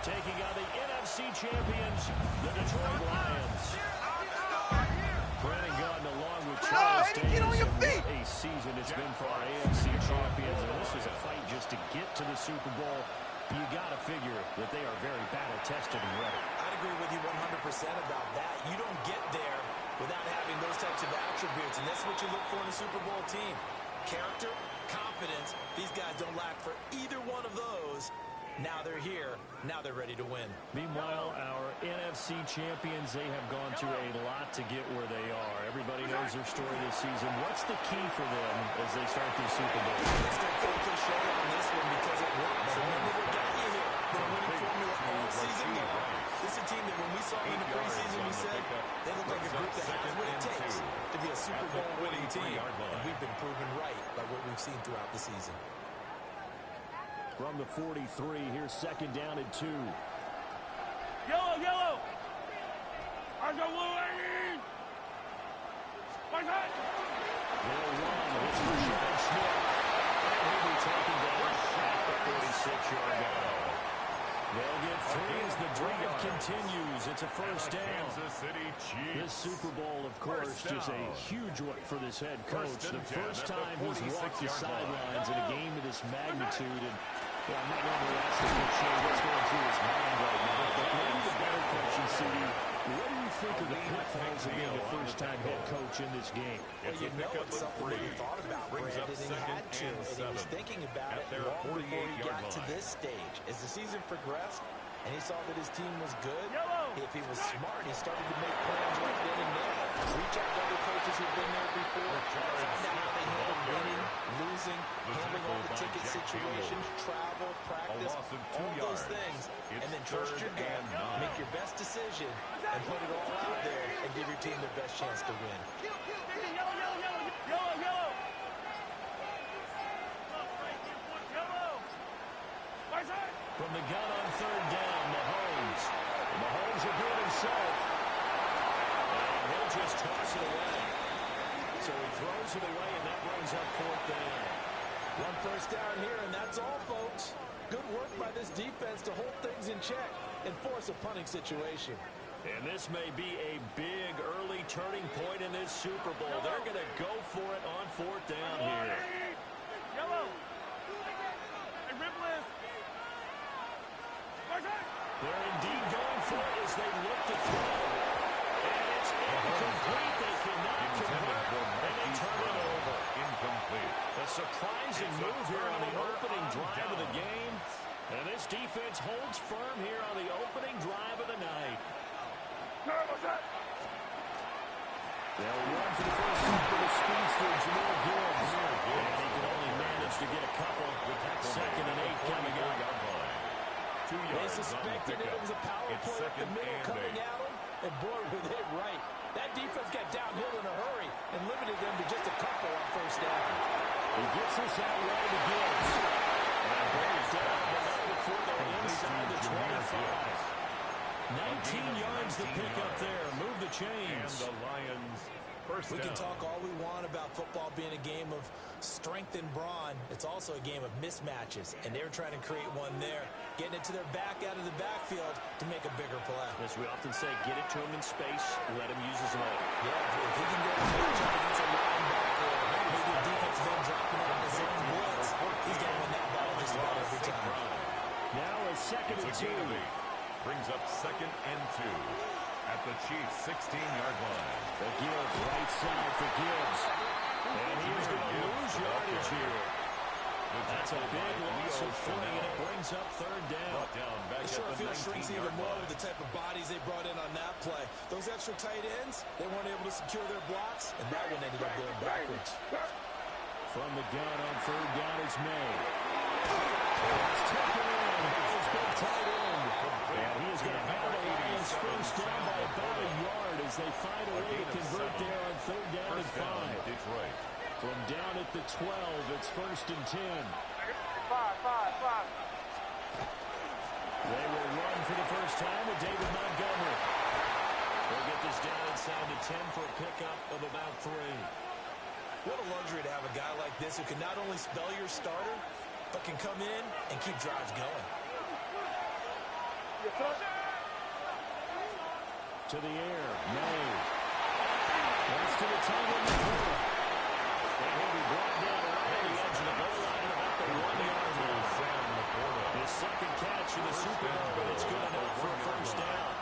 taking on the NFC champions, the Detroit Lions. Brandon Gunn along with Charles Davis, and what a season it's been for our AFC champions. And this was a fight just to get to the Super Bowl. You got to figure that they are very battle-tested and ready. I'd agree with you 100% about that. You don't get there without having those types of attributes, and that's what you look for in a Super Bowl team. Character, confidence. These guys don't lack for either one of those. Now they're here. Now they're ready to win. Meanwhile, our NFC champions, they have gone through a lot to get where they are. Everybody knows their story this season. What's the key for them as they start this Super Bowl? Let's go full cliche on this one because it works. And when they got you here, they're winning formula all season long. This is a team that when we saw them in the preseason, we said they look like a group that has what it takes to be a Super Bowl winning team. And we've been proven right by what we've seen throughout the season. From the 43, here's second down and 2. Yellow, yellow. I got blue. My God. They'll run. It's Rashad Smith. And he'll be taken down at the 46-yard line. They'll get 3 as the drive continues. It's a first down. This Super Bowl, of course, is a huge one for this head coach. The first time he's walked the sidelines in a game of this magnitude. And well, I'm not going to ask the coach what's going through his mind right now. But maybe the better question, CD, what do you think of the pitfalls of being a first-time head coach in this game? Well, you know it's something that he thought about, Brandon, and he had to, and he was thinking about it long before he got to this stage. As the season progressed, and he saw that his team was good, if he was smart, he started to make plans right then and there. Reach out to other coaches who've been there before, find out how they handle winning, losing, handling all the ticket situations, travel, practice, all those things, and then trust your gut, make your best decision, and put it all out there and give your team their best chance to win. Yellow, yellow, yellow, yellow, yellow. From the gun on third down, Mahomes. Mahomes will do it himself. And he'll just toss it away. So he throws it away, and that brings up fourth down. One first down here, and that's all, folks. Good work by this defense to hold things in check and force a punting situation. And this may be a big early turning point in this Super Bowl. They're going to go for it on fourth down here. Yellow. Hey, Ripley. They're indeed going for it as they look to throw. And it's incomplete. They cannot convert. And they turn it over. Incomplete. A surprising move here on the opening drive of the game. And this defense holds firm here on the opening drive of the night. They'll run for the first time for the speedster, Jameer Gibbs. And he can only manage to get a couple with that 2nd and 8 coming up. They suspected it was a power play up the middle coming at them, and boy, were they right. That defense got downhill in a hurry and limited them to just a couple on first down. He gets this out right to Gibbs. And brings down before they're inside the 25. 19 yards to pick up there. Move the chains. And the Lions first down. We can talk all we want about football being a game of strength and brawn. It's also a game of mismatches, and they're trying to create one there, getting it to their back out of the backfield to make a bigger play. As we often say, get it to him in space, let him use his leg. Yeah, if he can get a match up against a linebacker, maybe the defensive end dropping it on his own blitz, he's going to win that battle just about every time. Now a 2nd and 2. Brings up 2nd and 2 at the Chiefs' 16-yard line. The Gibbs right side for Gibbs. And he's going to lose yardage here. That's a big loss of footing, and it brings up third down. The short field shrinks even more with the type of bodies they brought in on that play. Those extra tight ends, they weren't able to secure their blocks, and that one ended up going backwards. From the gun on third down, it's May. It's taken in. His big tight end. And he is going to have the Lions first down by about a yard as they find a way to convert there on third down and 5. Detroit. From down at the 12, it's 1st and 10. 5. They will run for the first time with David Montgomery. They'll get this down inside the 10 for a pickup of about 3. What a luxury to have a guy like this who can not only spell your starter, but can come in and keep drives going. To the air. May. Pass to the tight end. And he'll be brought down right at the edge of the goal line about the 1-yard line. His second catch in the Super Bowl, and it's good enough for a first down.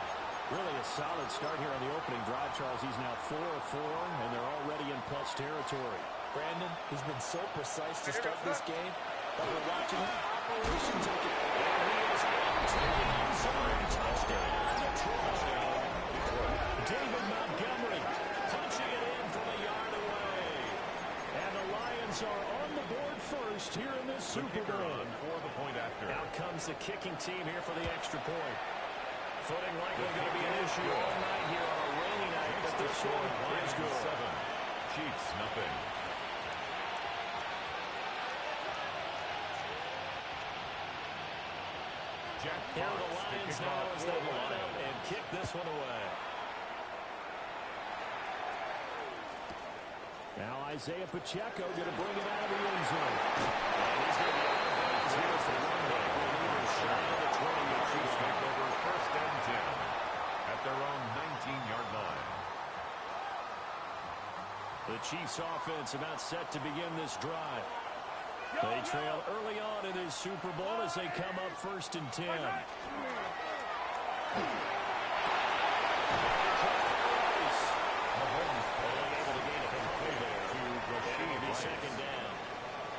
Really a solid start here on the opening drive, Charles. He's now 4 of 4, and they're already in plus territory. Brandon, he's been so precise to start this game, but we're watching an operation take it. And he is out to the end zone. Touchdown, Detroit. David Montgomery punching it in from a yard away. And the Lions are on the board first here in this Super Bowl. For the point after. Out comes the kicking team here for the extra point. Footing likely going to be an issue all night here on a rainy night, but this one is good. 7. Chiefs, nothing. Here are the Lions now as they line up and kick this one away. Now Isaiah Pacheco going to bring it out of the end zone. And he's going to be out of bounds here as the runback will lead shy of the 20-yard Chiefs line. make over 1st and 10 at their own 19-yard line. The Chiefs offense about set to begin this drive. They trail early on in this Super Bowl as they come up 1st and 10. Second down.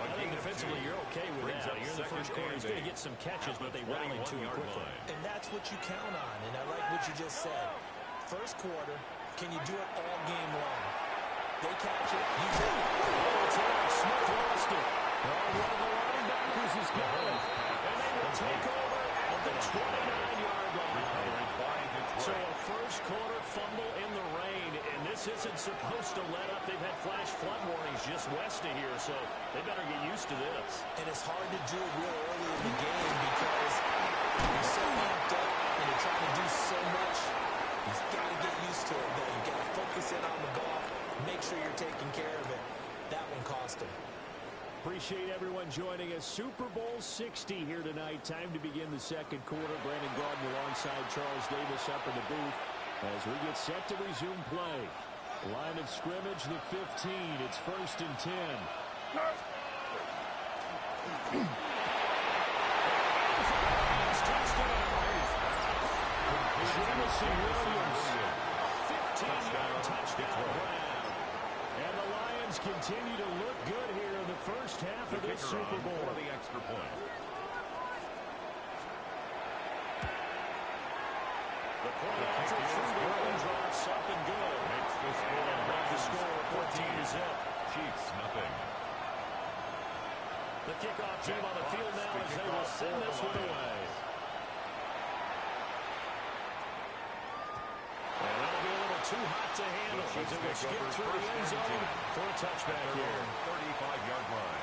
I think defensively you're okay with that. You're in the first quarter. He's going to get some catches, but they rally too quickly. And that's what you count on, and I like what you just said. First quarter, can you do it all game long? They catch it, you take it. Oh, it's out. Smith lost it. Oh, one of the linebackers is gone. And they will take over at the 29-yard line. So a first quarter fumble in the rain, and this isn't supposed to let up. They've had flash flood warnings just west of here, so they better get used to this. And it's hard to do it real early in the game because you're so amped up and you're trying to do so much. You've got to get used to it, though. You've got to focus in on the ball, make sure you're taking care of it. That one cost him. Appreciate everyone joining us. Super Bowl 60 here tonight. Time to begin the second quarter. Brandon Gordon alongside Charles Davis up in the booth as we get set to resume play. Line of scrimmage, the 15. It's 1st and 10. Jamison Williams, 15-yard touchdown grab. And the Lions continue to look good here in the first half of this Super Bowl. For the extra point. The point after through the raindrops up and good. Makes the score. And break the score 14-0. Chiefs, nothing. The kickoff team on the field now as they will send this one away. And that'll be a little too hot to handle as it will skip through the end zone for a touchback here. 35-yard line.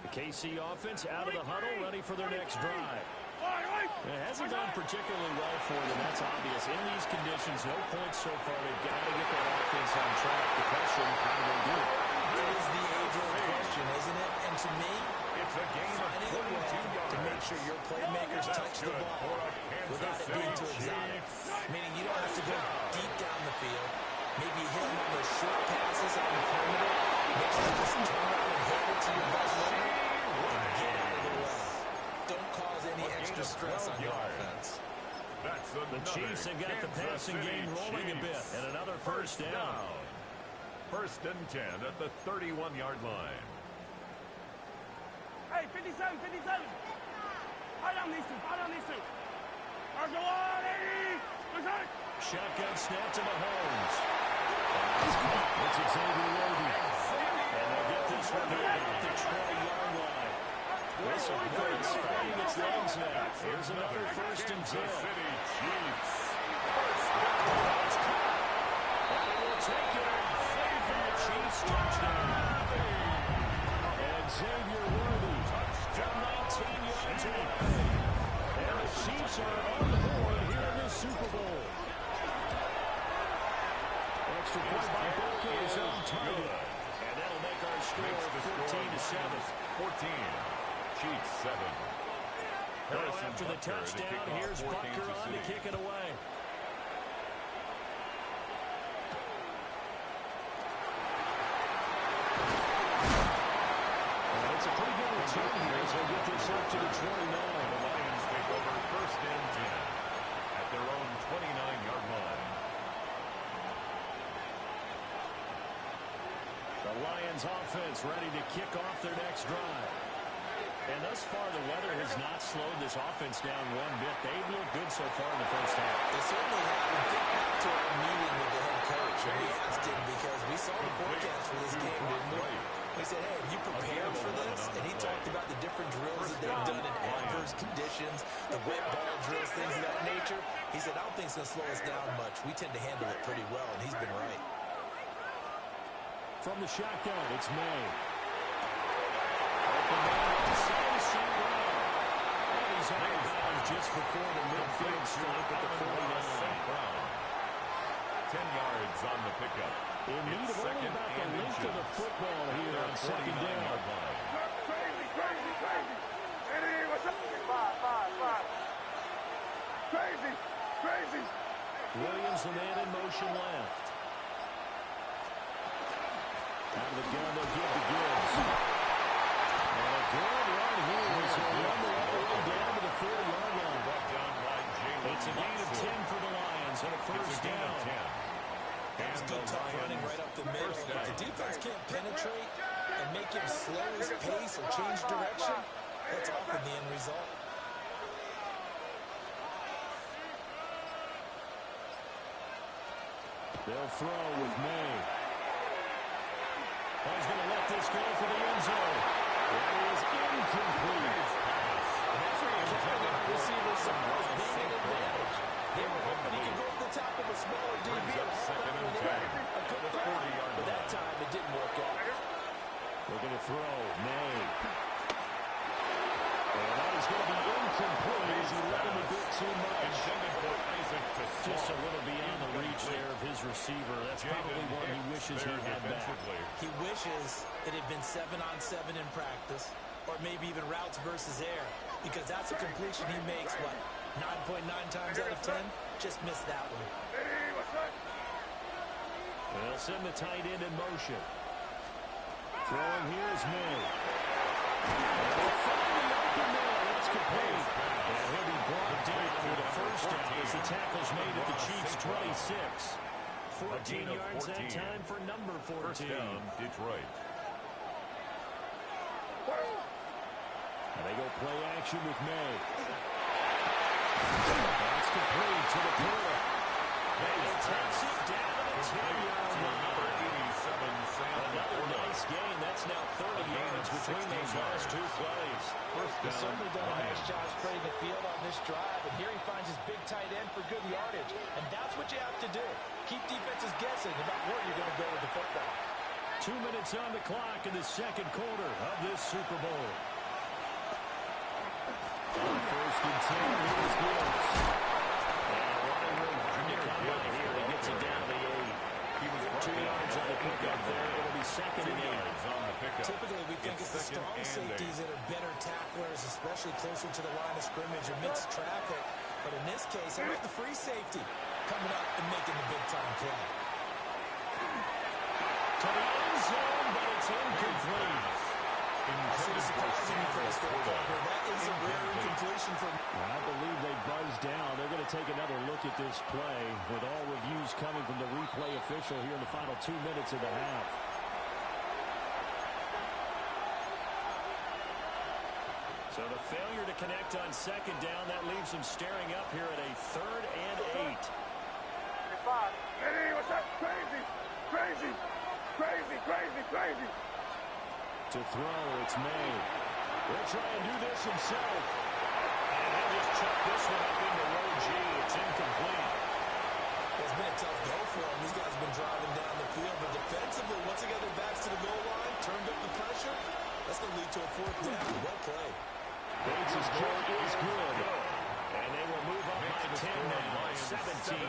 The KC offense out of the huddle, ready for their next drive. It hasn't gone particularly well for them, that's obvious. In these conditions, no points so far. They've got to get that offense on track. The question, how do they do it? It is the age-old question, isn't it? And to me, It's a game of finding a way to make sure your playmakers touch the ball without it being too exotic. Meaning you don't have to go deep down the field. Maybe you hit them on those short passes on the perimeter. Make sure you just turn around and hand it to your best runner and get out of the way. Don't cause any extra stress on your offense. The Chiefs have got the passing game rolling a bit. And another first down. 1st and 10 at the 31-yard line. Hey, 57, 57. Fire down these two, fire down these two. Marshall, 80. Shotgun snap to Mahomes. It's Xavier Worthy. And they'll get this one to about the 20-yard line. This offense finding its legs now. Here's another 1st and 10. City Chiefs. And they will take it. And the Chiefs touchdown. And Xavier Worthy from 19 yards away. And the Chiefs are on the board here in this Super Bowl. Extra point by Baker is on target. And that'll make our score 14-7. 14. Chiefs 7. Well, after the touchdown, here's Butker on to kick it away. It's a pretty good return here as they get this up to the 29. The Lions take over first and 10 at their own 29-yard line. The Lions offense ready to kick off their next drive. And thus far, the weather has not slowed this offense down one bit. They've looked good so far in the first half. They certainly have. And think back to our meeting with the head coach. And we asked him because we saw the forecast for this game, didn't we? We said, hey, have you prepared for this? And he talked about the different drills that they've done in adverse conditions, the wet ball drills, things of that nature. He said, I don't think it's going to slow us down much. We tend to handle it pretty well, and he's been right. From the shotgun, it's May. Open man inside St. Brown. And he's out of bounds just before the midfield stripe at the 49. Brown. 10 yards on the pickup. In need of only about the length of the football here on second down. Crazy, crazy, crazy. Eddie, what's up? Five. Crazy, crazy. Williams, the man in motion left. Out of the gun, they'll give to Gibbs. And a good run here as they run the all the way down to the 40-yard line. It's a gain of 10 for the Lions and a first down. That was good tough running right up the middle. If the defense can't penetrate and make him slow his pace or change direction, that's often the end result. They'll throw with May. He's going to let this go for the end zone. That is incomplete. And that's where you can't let the receiver sometimes being an advantage. They were hoping he could go to the top of a smaller DB and hold on to a good throw. But that time it didn't work out. They're going to throw. May. And that is going to be incomplete as he let him a bit too much. Just a little beyond the reach there of his receiver. That's probably one he wishes he had back. He wishes it had been 7-on-7 in practice, or maybe even routes versus air, because that's a completion he makes, what, 9.9 times out of 10? Just missed that one. Eddie, what's up? They'll send the tight end in motion. Throwing here is May. They'll find the open man. That's complete. And he'll be brought down with a first down as the tackle's made at the Chiefs' 26. 14 yards that time for number 14. First down, Detroit. And they go play action with May. That's complete to the Porter. May takes it down to the 10-yard line. Another nice gain. That's now 30 yards between those last two plays. He's certainly done a nice job spreading the field on this drive, and here he finds his big tight end for good yardage. And that's what you have to do. Keep defenses guessing about where you're going to go with the football. 2 minutes on the clock in the second quarter of this Super Bowl. On first and 10, here's Gibbs. And running room to come by here. He gets it down to the 8. He was 2 yards on the pickup there. It'll be second and 8. Typically, we think it's the strong safeties that are better tacklers, especially closer to the line of scrimmage amidst traffic. But in this case, how about the free safety coming up and making the big-time play? To the end zone, but it's incomplete. I see the surprising first partner. That is a rare incompletion from... I believe they buzzed down. They're going to take another look at this play with all reviews coming from the replay official here in the final 2 minutes of the half. So the failure to connect on second down, that leaves them staring up here at a 3rd and 8. Eddie, what's up? Crazy, crazy, crazy, crazy, crazy. To throw, it's May. He'll try and do this himself. And he'll just chuck this one up into row G. It's incomplete. It's been a tough go for him. These guys have been driving down the field. But defensively, once they got their backs to the goal line, turned up the pressure, that's going to lead to a 4th down. Well played. Bates' kick is good. And they will move up by 10 now, 17-7.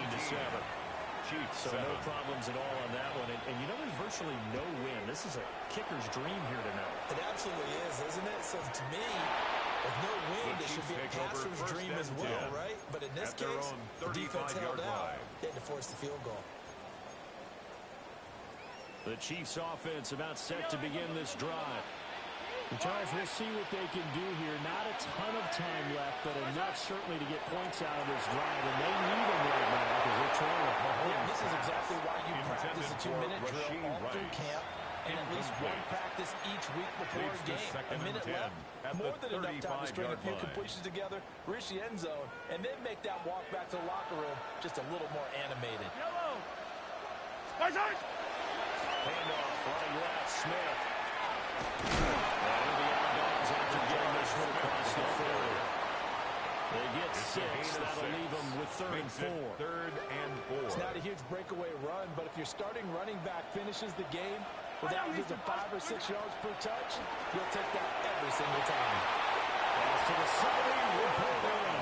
Chiefs So 7. no problems at all on that one. And you know, there's virtually no win. This is a kicker's dream here tonight. It absolutely is, isn't it? So to me, with no win, it should be a passer's dream as well, right? But in this case, the defense held out. They had to force the field goal. The Chiefs offense about set to begin this drive. And Charles, we'll see what they can do here. Not a ton of time left, but enough certainly to get points out of this drive. And they need them right now because they're trailing. Yeah, this is exactly why you practice a 2-minute drill all through camp. And at least one practice each week before a game. A minute left, more than enough time to string a few completions together, reach the end zone, and then make that walk back to the locker room just a little more animated. Yellow. Handoff, running left, Smith. And the outbounds after getting this one across the 40. They get 6. That'll leave them with 3rd and 4. 3rd and 4. It's not a huge breakaway run, but if your starting running back finishes the game with averages of 5 or 6 yards per touch, you'll take that every single time. Pass to the side, we'll pull in.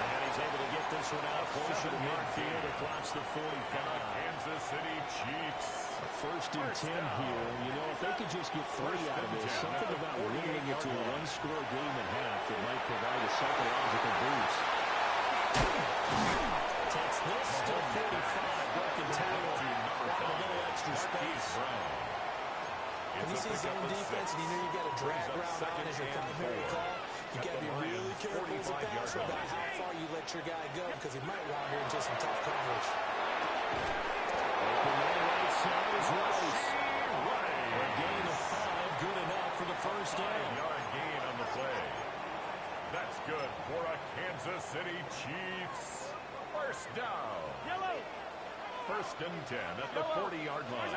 And he's able to get this one out closer to midfield across the 45. Kansas City Chiefs. 1st and 10 here. You know, if they could just get 3 out of this, something about limiting it to a one-score game and a half that might provide a psychological boost. Takes this to 45. Broken tackle. A little extra space. When you see zone defense and you know you've got a drag route on as your primary call, you've got to be really careful as a passer about how far you let your guy go because he might wander into some tough coverage. Open on the right side is Rice. A gain of 5, good enough for the first down. 5-yard gain on the play. That's good for a Kansas City Chiefs. First down. Yellow. 1st and 10 at the 40-yard line.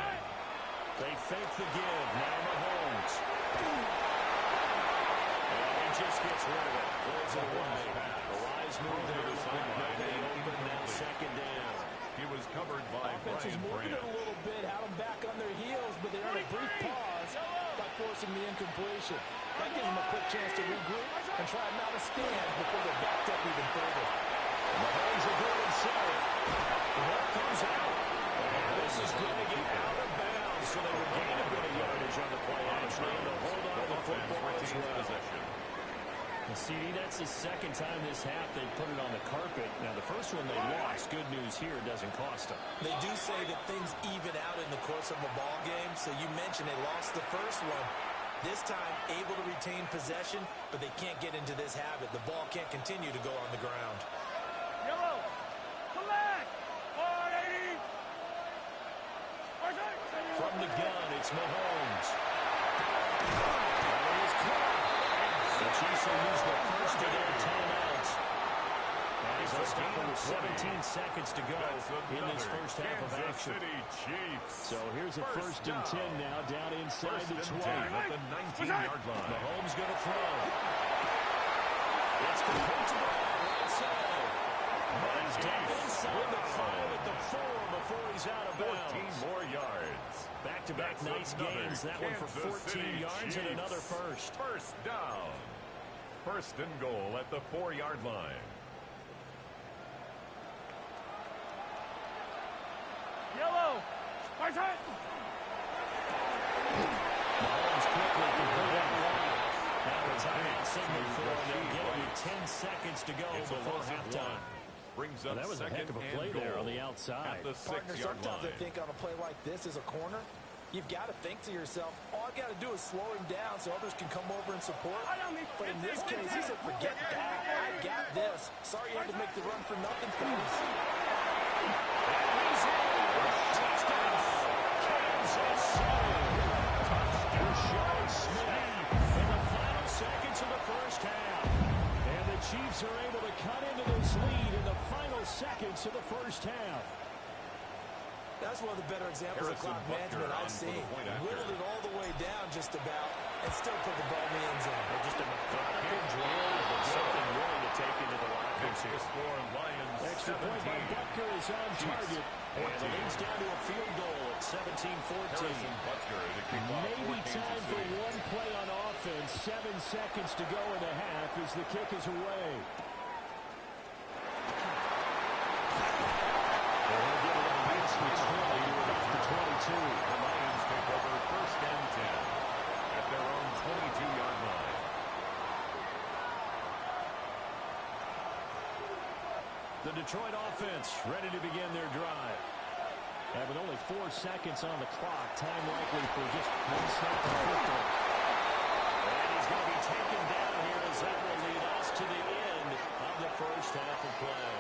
They fake the give. Now Mahomes. And he just gets rid of it. Throws it away. The wise move there. Nobody open. Now 2nd down. He was covered by Offense is Brian moving it Brandt. a little bit, had them back on their heels, but they earn a brief pause by forcing the incompletion. That gives them a quick chance to regroup and try not to stand before they're backed up even further. Mahomes will go himself. The ball comes out. And this is going to get out of bounds, so they regain a bit of yardage on the play action. They'll hold on to the football as well. And CD, that's the 2nd time this half they've put it on the carpet. Now, the first one they lost. Good news here, it doesn't cost them. They do say that things even out in the course of a ball game. So you mentioned they lost the first one. This time, able to retain possession, but they can't get into this habit. The ball can't continue to go on the ground. Yellow. Collect. 480. From the gun, it's Mahomes. And he is caught. The Chiefs will use the first of their timeouts. And he's a stop with 17 seconds to go in this first half of action. So here's a 1st and 10 now, down inside the 20. At the 19-yard line. Mahomes going to throw. It's complete to Brown, right side. But he's down inside the 5 at the 4 before he's out of bounds. 14 more yards. Back-to-back nice gains. That one for 14 yards and another first. First down. 1st and goal at the 4-yard line. Yellow. Right side. Mahomes quickly completed the line. Now it's out signal for him. They'll give him 10 seconds to go before halftime. Brings up That was a heck of a play there on the outside. At the Partner, 6-yard sometimes line. they think on a play like this as a corner, you've got to think to yourself, all I've got to do is slow him down so others can come over and support. But in this case, he said, forget that. I got this. Sorry you had to make the run for nothing, fellas. Touchdown, Kansas City. Rashad Smith in the final seconds of the first half. And the Chiefs are able to cut into this lead in the final seconds of the first half. That's one of the better examples of clock management I've seen. Whittled it all the way down just about and still put the ball in the end zone. Just a methodical drill, but something really to take into the lockers here. Extra point by Butker is on target. And the lead's down to a field goal at 17-14. Maybe time for one play on offense. 7 seconds to go in the half as the kick is away. The Detroit offense ready to begin their drive. And with only 4 seconds on the clock, time likely for just one snap of football. And he's going to be taken down here as that will lead us to the end of the first half of play.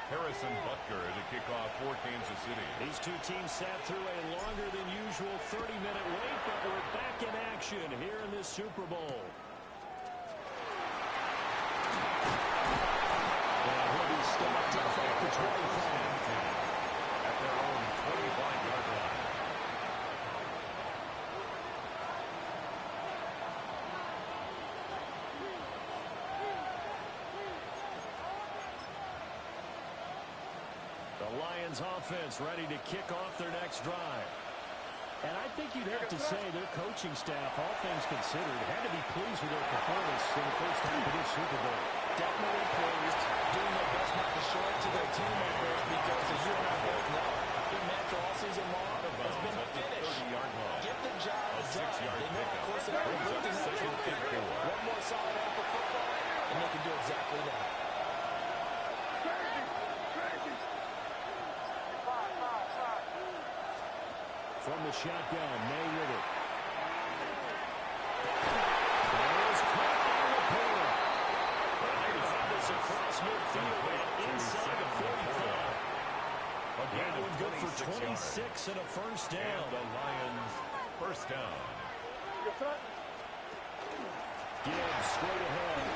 Harrison Butker to kick off for Kansas City. These two teams sat through a longer than usual 30-minute wait, but we're back in action here in this Super Bowl. And he'll be stopped up at the 25. At their own 25-yard line. The Lions offense ready to kick off their next drive. And I think you'd have to say their coaching staff, all things considered, had to be pleased with their performance in the first half of this Super Bowl. Definitely pleased, doing their best not to show it to their team members because, as you and I both know, their mantra all season long has been to finish. 30-yard line. Get the job A done. 6-yard They know, of pickup. course, that they're Brings up looking at second and 4. one more solid half of football, and they can do exactly that. From the shotgun, May with it. There's Clark on the pull. They find this across midfield and inside the 45. Again, That one good for 26 26 and a first And down. the Lions first down. Gibbs straight ahead.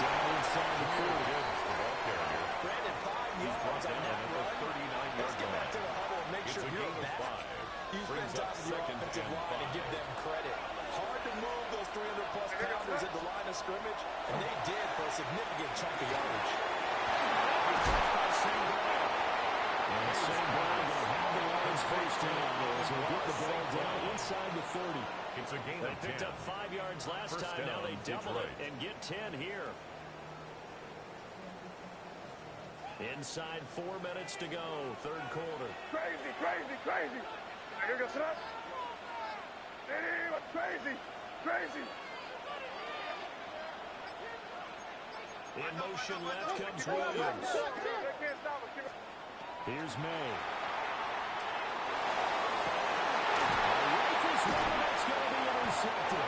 Down inside the 40. Gibbs, the ball carrier. Brandon, 5 He's brought yards on down that at the run. 39-yard Let's get back to line. the huddle and make It's sure a you're gain of back. 5. You spend Brings up time with your second offensive and line and 5. give them credit. Hard to move those 300-plus pounders at the line of scrimmage, and they did for a significant chunk of yardage. And St. Brown will have the Lions first down as they get the ball down inside the 30. It's a gain They of 10. picked up 5 yards last First time. Now down, they double it Detroit. and get 10 here. Inside 4 minutes to go, third quarter. Crazy, crazy, crazy. Here goes up. Crazy, crazy. In motion left comes Williams. They can't stop us. Here's May. Rifles one, that's going to be intercepted.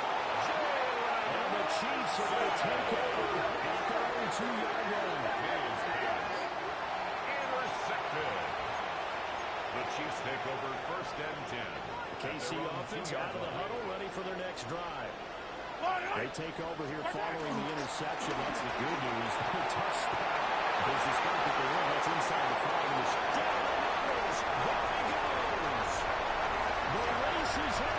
And the Chiefs are going to take over at their own 2-yard line. His pass. Intercepted. The Chiefs take over first and 10. KC offense out of the huddle, ready for their next drive. They take over here following the interception. That's the good news. The tough spot is the spot that they're in. That's inside the 5. And The race is on.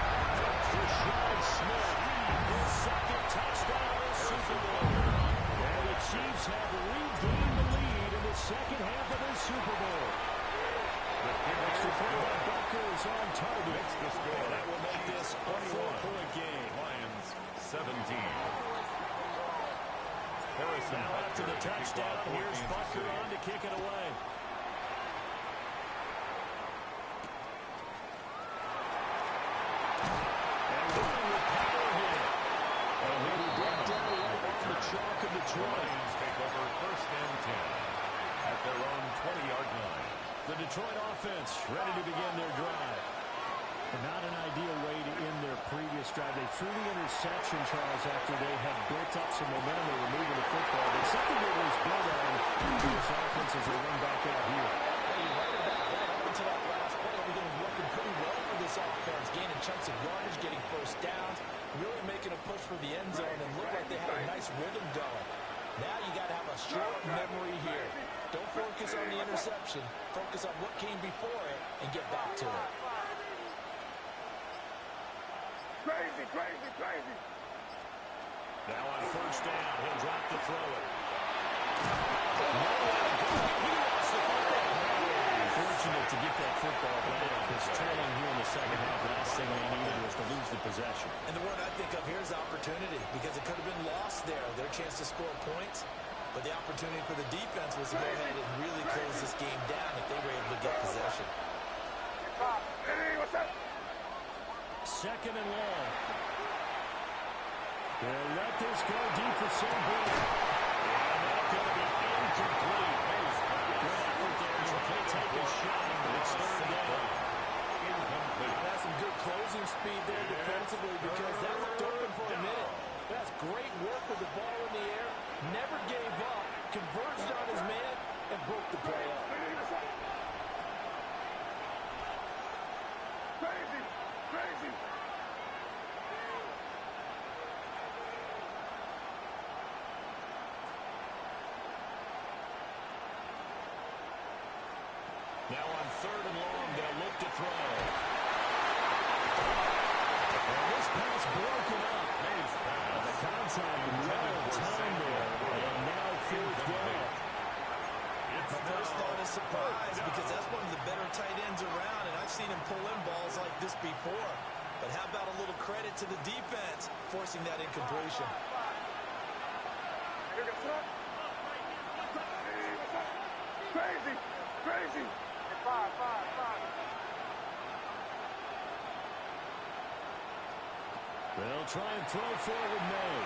Rashad Smith, his second touchdown of the Super Bowl. And the Chiefs have regained the lead in the second half of this Super Bowl. Extra point by Butker is on target. Makes the score. And that will make this a 4-point game. Lions 17. Harrison Now after the touchdown, here's Butker on to kick it away. And going with power here. he'll be brought down right on the chalk of the The 20. Lions take over first and 10 at their own 20-yard line. The Detroit offense ready to begin their drive. Not an ideal way to end their previous drive. They threw the interception, Charles, after they had built up some momentum. They were moving the football. But something they was built on this offense as they run back out here. Hey, you're right about that. Up until that last play, everything was working pretty well for this offense. Gaining chunks of yardage, getting first downs, really making a push for the end zone, and looked like they had a nice rhythm going. Now you got to have a short memory here. Don't focus on the interception. Focus on what came before it and get back to it. Crazy, crazy, crazy. Now on first down, he'll drop to throw it. Fortunate to get that football back. Because trailing here in the second half last chance to score points, but the opportunity for the defense was to go ahead and really close this game down if they were able to get possession. Second and long. They'll let this go deep for some big. And that's going to be incomplete. Good effort there. He'll take a shot. It's third down. Incomplete. That's some good closing speed there defensively because that looked open for a minute. That's great work with the ball in the air. Never gave up. Converged on his man and broke the play up. Crazy! Crazy! Now on third and long, they'll look to throw. And this pass broken up. The contact well timed there. And now fourth down. My first thought is surprise because that's one of the better tight ends around, and I've seen him pull in balls like this before. But how about a little credit to the defense forcing that incompletion? Crazy! Crazy! Five. They'll try and throw forward May.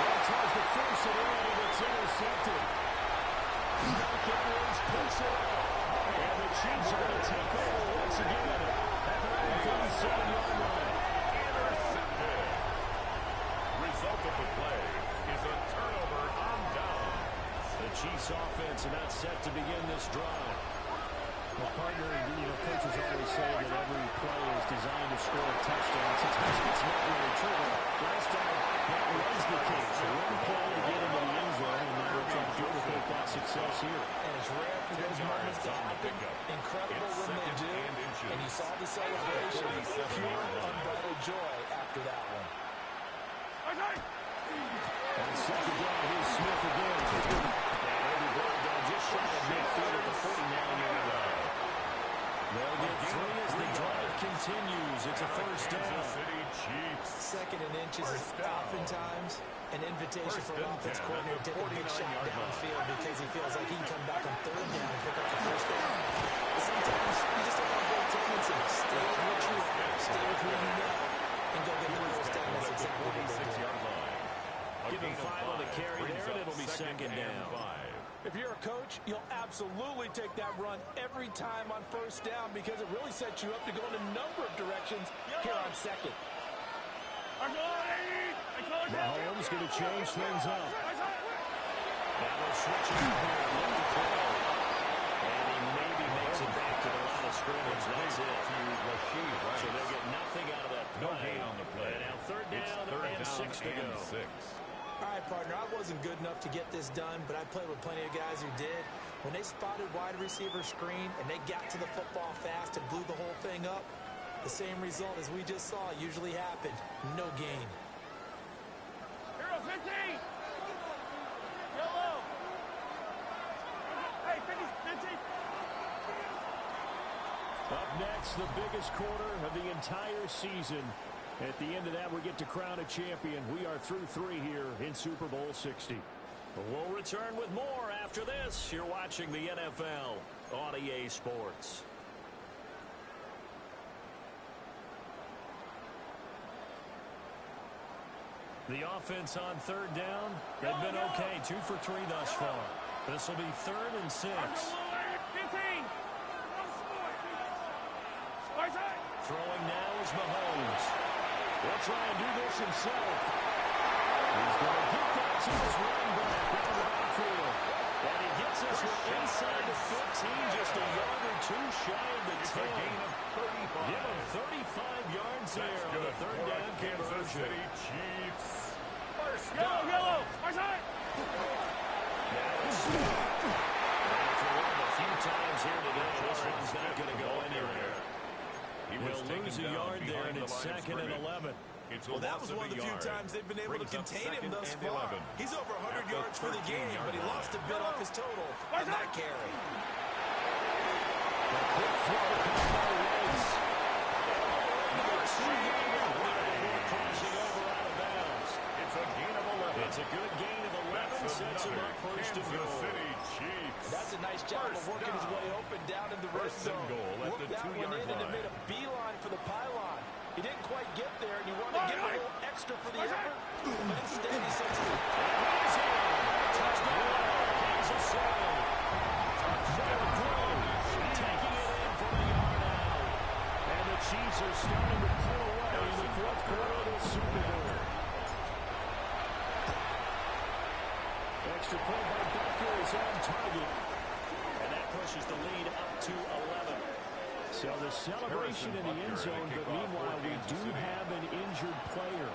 That tries to force it in, and it's intercepted. Cowboys push it out. And the Chiefs are going to take over once again at their own 37-yard line. Intercepted. Result of the play is a turnover on down. The Chiefs offense are not set to begin this drive. Well, partner, coaches always say that every play is designed to score a touchdown. Sometimes it's not really true. Last time, that was the case. One play to get into the end zone, and now we're trying to duplicate that success here. And it's rare for those moments to happen. Incredible when they do. And you saw the celebration. Pure, unbridled joy after that one. And second down, here's Smith again. And Eddie brought down just shy of midfield at the 49-yard line. They'll get three as the drive continues. It's a first down. City Chiefs. Second and inches is oftentimes an invitation for an offense coordinator to take a big shot downfield because he feels like he can come back on third down and pick up the first down. But sometimes you just don't have a great tendency. Stay with what you have. Stay with who you know. And go get the first down. That's exactly what they're doing. Give him 5 on the carry there, and it'll be second down. If you're a coach, you'll absolutely take that run every time on first down because it really sets you up to go in a number of directions here on second. Mahomes going to change things up. Now they're switching here. And he maybe makes it back to the line of scrimmage. That's it. So they get nothing out of that play. No gain on the play. And now third down and 6 to go. All right, partner, I wasn't good enough to get this done, but I played with plenty of guys who did. When they spotted wide receiver screen and they got to the football fast and blew the whole thing up, the same result as we just saw usually happened. No gain. Hero 15! Yellow! Hey, 50! Up next, the biggest quarter of the entire season. At the end of that, we get to crown a champion. We are through 3 here in Super Bowl 60. We'll return with more after this. You're watching the NFL on EA Sports. The offense on third down, they've been okay. 2 for 3 thus far. This will be 3rd and 6. 15! Throwing now is Mahomes. He'll try and do this himself. He's going to get that to his running back out of the backfield. And he gets this one inside the 15, just a yard or 2 shy of the 10. Give him 35 yards there on the third down Kansas conversion. City Chiefs. First Yellow! down. Now it's Smith. And after running a few times here today, this one's not going to go anywhere. He'll lose a yard there, and it's 2nd and 11. Well, that was one of the few times they've been able to contain him thus far. He's over 100 yards for the game, but he lost a bit off his total on that carry. The quick throw combo race. Number 2 yarder crossing over out of bounds. It's a good gain of 11, sets him up first and Kansas goal. City Chiefs. That's a nice job of working his way open down in the red First and zone. goal at Whooped the that 2-yard one in and it line. made a beeline for the pylon. He didn't quite get there, and you wanted to give him a little extra for the effort, but instead he sets it. Touchdown, Kansas City. Taking it in for the yard out. And the Chiefs are starting to pull away in the fourth quarter of the Super Bowl. Extra point by Becker is on target. And that pushes the lead up to 11. So the celebration in the end zone, but meanwhile we do have an injured player.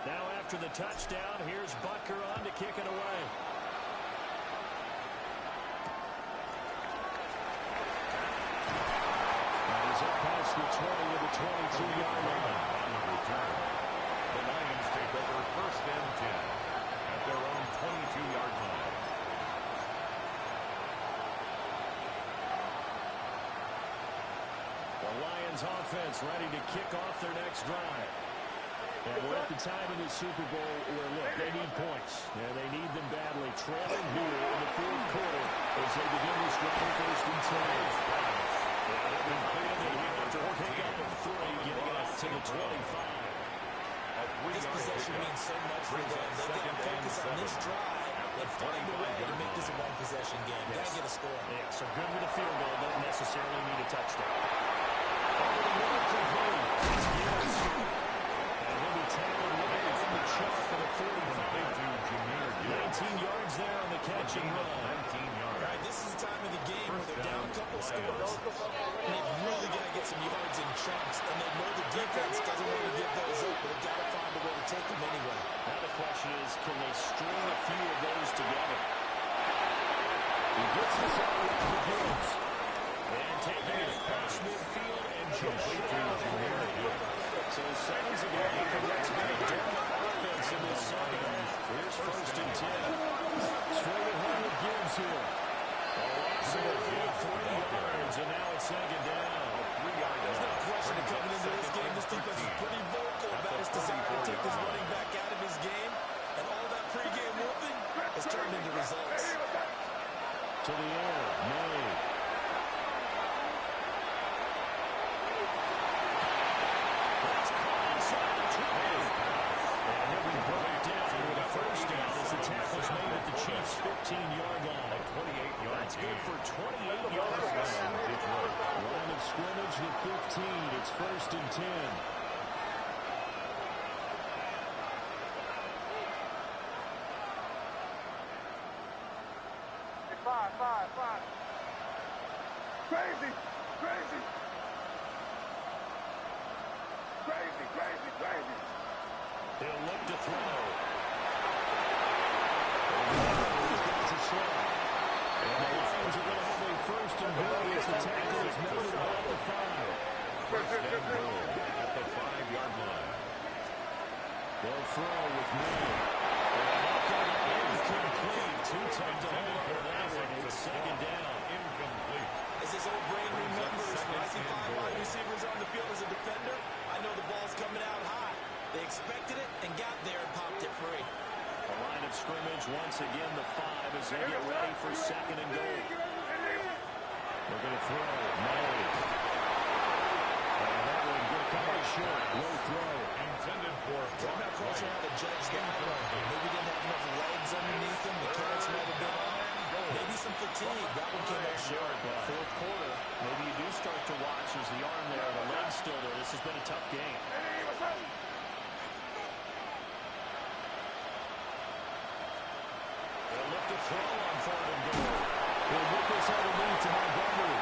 Now after the touchdown, here's Butker on to kick it away. He's up past the 20 of the 22-yard line. The Lions take over first and 10 at their own 22-yard line. The Lions offense ready to kick off their next drive. And we're at the time in the Super Bowl where, look, they need points. And they need them badly. Trailing here in the fourth quarter as they begin this drive first and 10. They've been cleared after a pickup of 3, getting it out to the 25. This possession means so much for them. They've got to focus on this drive and find a way to make this a one-possession game. Got to get a score. Yeah, so good with a field goal. Don't necessarily need a touchdown. And he'll be tackled away from the chalk for the 45. 19 yards there on the catch and run. 19 yards. All right, this is the time of the game where they're down a couple scores, and they've really got to get some yards in chunks, and they know the defense doesn't want to give those up, but they've got to find a way to take them anyway. Now the question is, can they string a few of those together? He gets this out with the Gibbs. And taking it across midfield and just short. So seconds of life for what's been a dominant offense in this second. Here's first and 10. Straight ahead with Gibbs here. A loss of a full 3 yards, and now it's second down. There's no question that coming into this game, this defense is pretty vocal about his desire to take this running back out of his game, and all that pregame whooping has turned into results. To the air, May. That's caught inside the 20. And he'll be brought down with a first down as the tackle's made at the Chiefs' 15-yard line. 28-yard. That's good for 28 yards. Line of scrimmage at 15. It's first and 10. Five. Crazy. He'll look to throw. He's got to slow. And the Lions are going to have a first and goal as the tackle is made about the 5. First and goal at the 5-yard line. They'll throw with May. Incomplete. Too tough to hold for that one. It's second down. Incomplete. As his old brain remembers, when I see 5 wide receivers on the field as a defender, I know the ball's coming out high. They expected it and got there and popped it free. The line of scrimmage once again the 5 as they get ready for second and goal. They're going to throw. May. And that one going to come up short. Low throw. Intended for I'm not quite sure how to judge that one. Maybe didn't have enough legs underneath him. The clearance might have been on. Maybe some fatigue. That one came up short. Fourth quarter, maybe you do start to watch as the arm there, the leg's still there. This has been a tough game. They'll look to throw on third and goal. He'll whip this underneath to Montgomery.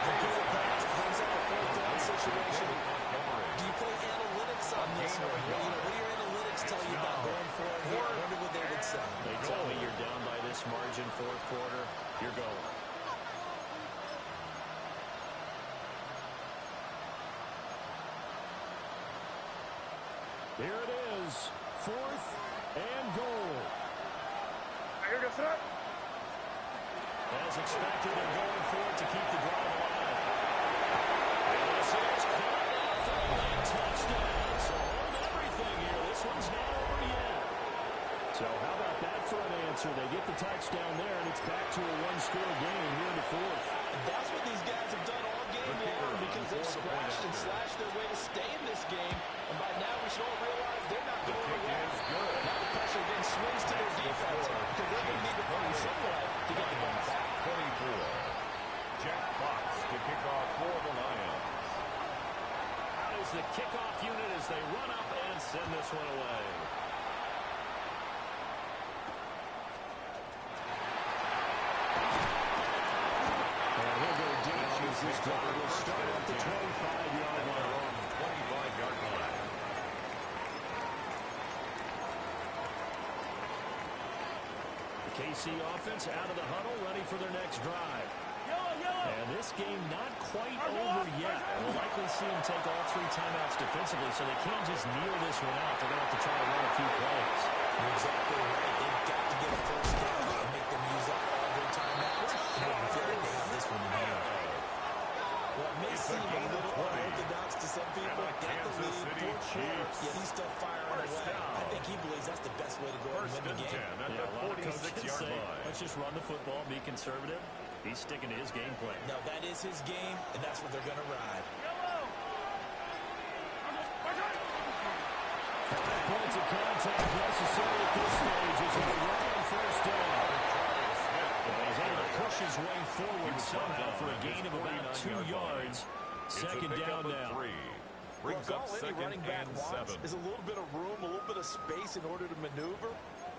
The good pass brings up a fourth down situation. Do you play analytics on this one? What do your analytics tell you about going for it here? I wonder what they would say. They tell me you're down by this margin, fourth quarter, you're going. Here it is, fourth and goal. As expected, they're going for it to keep the drive alive. And this is caught off and touchdown. So hold everything here. This one's not over yet. So how about that for an answer? They get the touchdown there, and it's back to a one-score game here in the fourth. And that's what these guys have done all game long because they've scratched and slashed their way to stay in this game. And by now we should all realize they're not going away. Now the pressure then swings to their defense because they're going to need to find some way to get the ball back. 24. Jack Fox to kick off for the Lions. Out is the kickoff unit as they run up and send this one away. And he'll go deep as this drive will start at the 25-yard line. 25-yard line. The KC offense out of the huddle, ready for their next drive. And this game not quite over yet. We'll likely see them take all 3 timeouts defensively, so they can't just kneel this one out. They're going to have to try to run a few plays. You're exactly right. They've got to get a first down and make them use up all their timeouts. And I feel like they have this one in hand. Well, it may seem a little unorthodox to some people. Got the lead, 4th quarter, yet he's still firing away. I think he believes that's the best way to go and win the game. At the 46-yard line. Let's just run the football, be conservative. He's sticking to his game plan. No, that is his game, and that's what they're going to ride. 5 points of contact necessary at this stage as they run on first down. And he's able to push his way forward somehow for a gain of about 2 yards. Second down now. Brings up any running back wants is a little bit of room, a little bit of space in order to maneuver.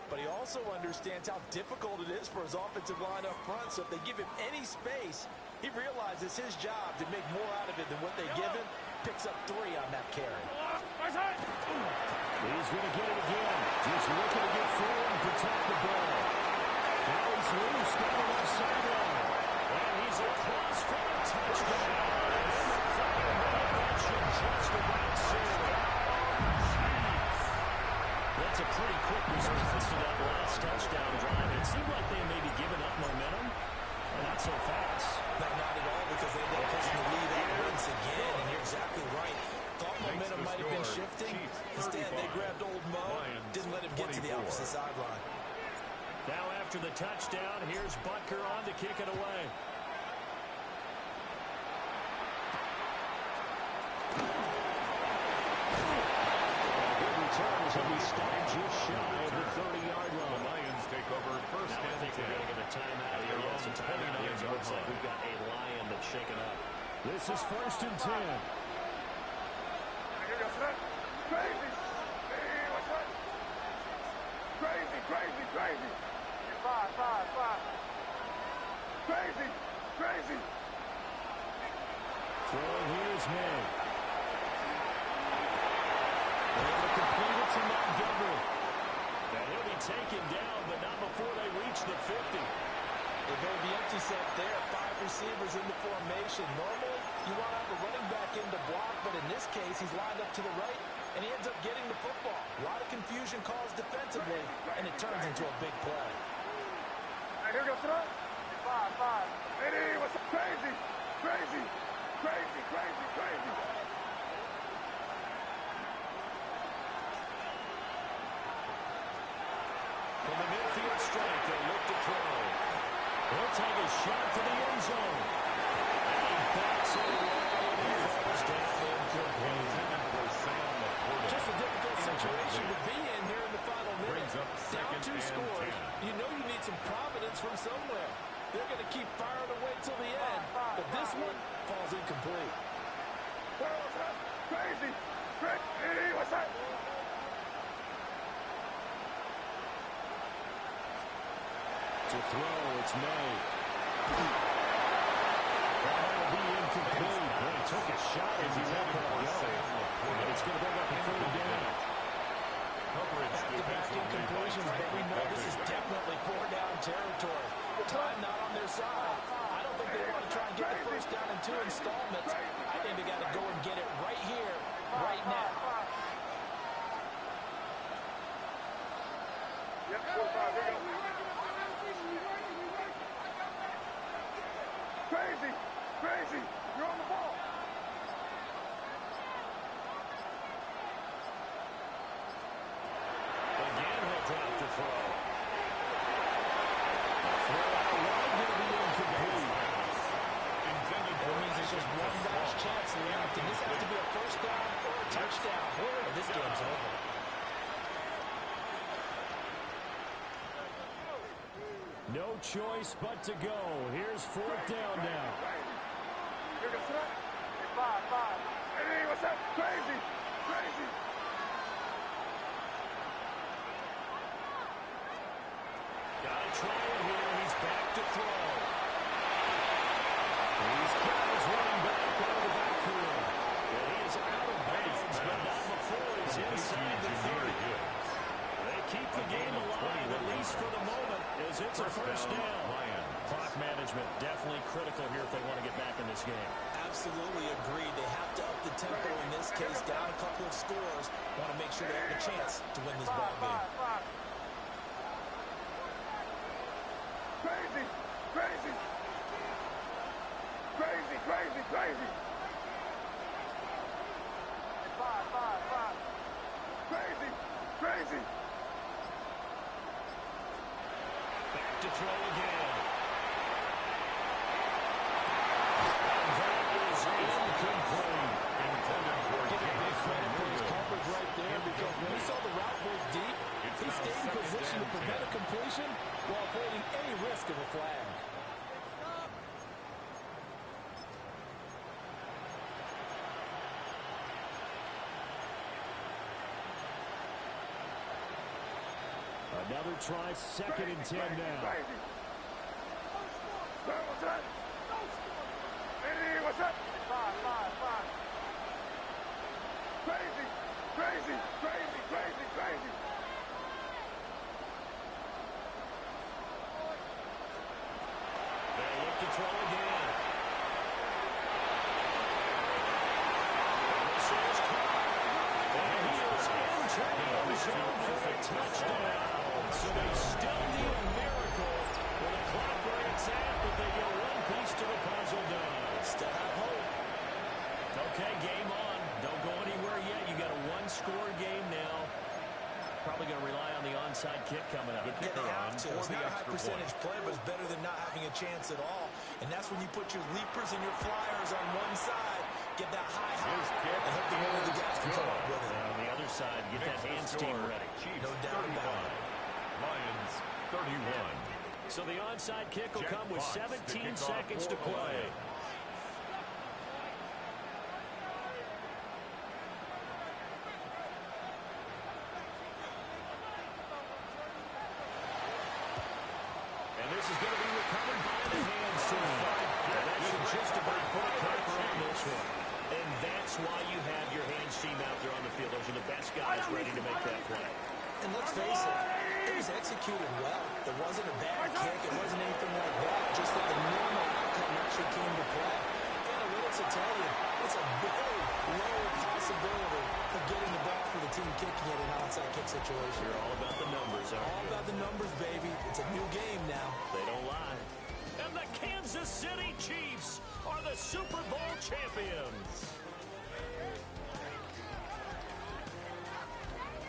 But he also understands how difficult it is for his offensive line up front. So if they give him any space, he realizes his job to make more out of it than what they give him. Picks up 3 on that carry. He's going to get it again. Just looking to get forward and protect the ball. Now he's loose down the left sideline. And he's across for a touchdown. Just about zero. That's a pretty quick response to that last touchdown drive. It seemed like they may be giving up momentum, and not so fast. No, not at all, because they ended up pushing the lead out once again, and you're exactly right. Thought momentum might have been shifting. Instead, they grabbed old Mo, didn't let him get to the opposite sideline. Now after the touchdown, here's Butker on to kick it away. He'll be stopped just shy of the 30-yard line. The Lions take over first Now I think we're going to get a timeout here. Yes, a timeout here. It looks like we've got a Lion that's shaken up. This is 1st and 10. Crazy. Hey, what's up? Crazy. 5. Crazy. Throwing here's May. Able to complete it to Montgomery. And he'll be taken down, but not before they reach the 50. They go to the empty set there. 5 receivers in the formation. Normally, you want to have a running back in the block, but in this case, he's lined up to the right, and he ends up getting the football. A lot of confusion caused defensively, and it turns into a big play. Hey, here goes 5. Hey, what's up? Crazy. From the midfield strike, they'll look to throw. He'll take a shot to the end zone. And he backs it away. First down incomplete. Just a difficult situation to be in here in the final minute. Down 2 scores. You know you need some providence from somewhere. They're going to keep firing away till the end. But this one falls incomplete. Crazy. Hey, what's up? To throw, it's May. That'll be incomplete. But he took a shot as he let it go. And it's going to bring up a 3rd down. Back-to-back incompletions, but we know this is definitely 4-down territory. Time not on their side. I don't think they want to try and get the first down in 2 installments. I think they got to go and get it right here, right now. Yep, 4-5. Here we go. Crazy. You're on the ball. Again, he'll drop the throw. No choice but to go. Here's fourth down now. You're good, son. Five. Hey, what's up? Crazy. Got to try it here. He's back to throw. He's got his running back out of the backfield. And he is out of bounds, but not before he's inside the 30. They keep the game alive, at least for the moment, as it's a first down. Clock management definitely critical here if they want to get back in this game. Absolutely agreed. They have to up the tempo in this case, down a couple of scores. Want to make sure they have a chance to win this ball game. Crazy. Crazy. Back to throw again. Right there, because when he saw the route was deep, he stayed in position to prevent a completion while avoiding any risk of a flag. Another try, 2nd and 10 now. Crazy. Hey, what's up? Five. Crazy. They look to throw again. This is caught. And he is into the end zone for a touchdown. So they still need a miracle when the clock runs out, but they get one piece to the puzzle done. Still have hope. Okay, game on. Don't go anywhere yet. You got a one-score game now. Probably going to rely on the onside kick coming up. Yeah, they have to. It's not a high percentage play, but it's better than not having a chance at all. And that's when you put your leapers and your flyers on one side, get that high hop, and hope the one of the guys can come up with it. On the other side, get that hands team ready. No doubt about it. Lions 31. So the onside kick will come with 17 seconds to play. And this is going to be recovered by the hands team. And that should just about put a capper on this one. And that's why you have your hands team out there on the field. Those are the best guys ready to make that play. And let's face it was executed well. It wasn't a bad kick. It wasn't anything like that. Just that the normal outcome actually came to play. Analytics will tell you it's a very low possibility of getting the ball for the team kicking it in an onside kick situation. You're all about the numbers, aren't you? All about the numbers, baby. It's a new game now. They don't lie. And the Kansas City Chiefs are the Super Bowl champions.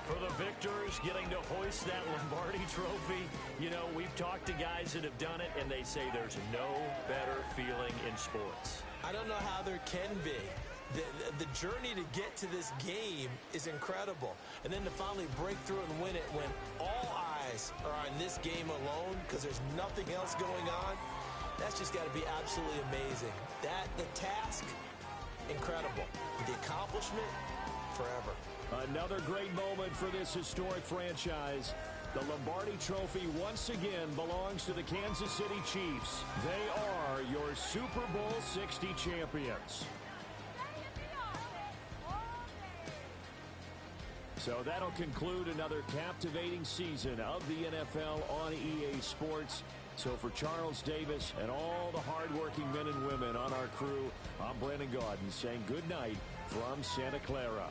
For the victors, getting to hoist that Lombardi trophy, you know, we've talked to guys that have done it, and they say there's no better feeling in sports. I don't know how there can be. The journey to get to this game is incredible. And then to finally break through and win it when all eyes are on this game alone because there's nothing else going on, that's just got to be absolutely amazing. The task, incredible. The accomplishment, forever. Another great moment for this historic franchise. The Lombardi Trophy once again belongs to the Kansas City Chiefs. They are your Super Bowl 60 champions. So that'll conclude another captivating season of the NFL on EA Sports. So for Charles Davis and all the hardworking men and women on our crew, I'm Brandon Gaudin saying good night from Santa Clara.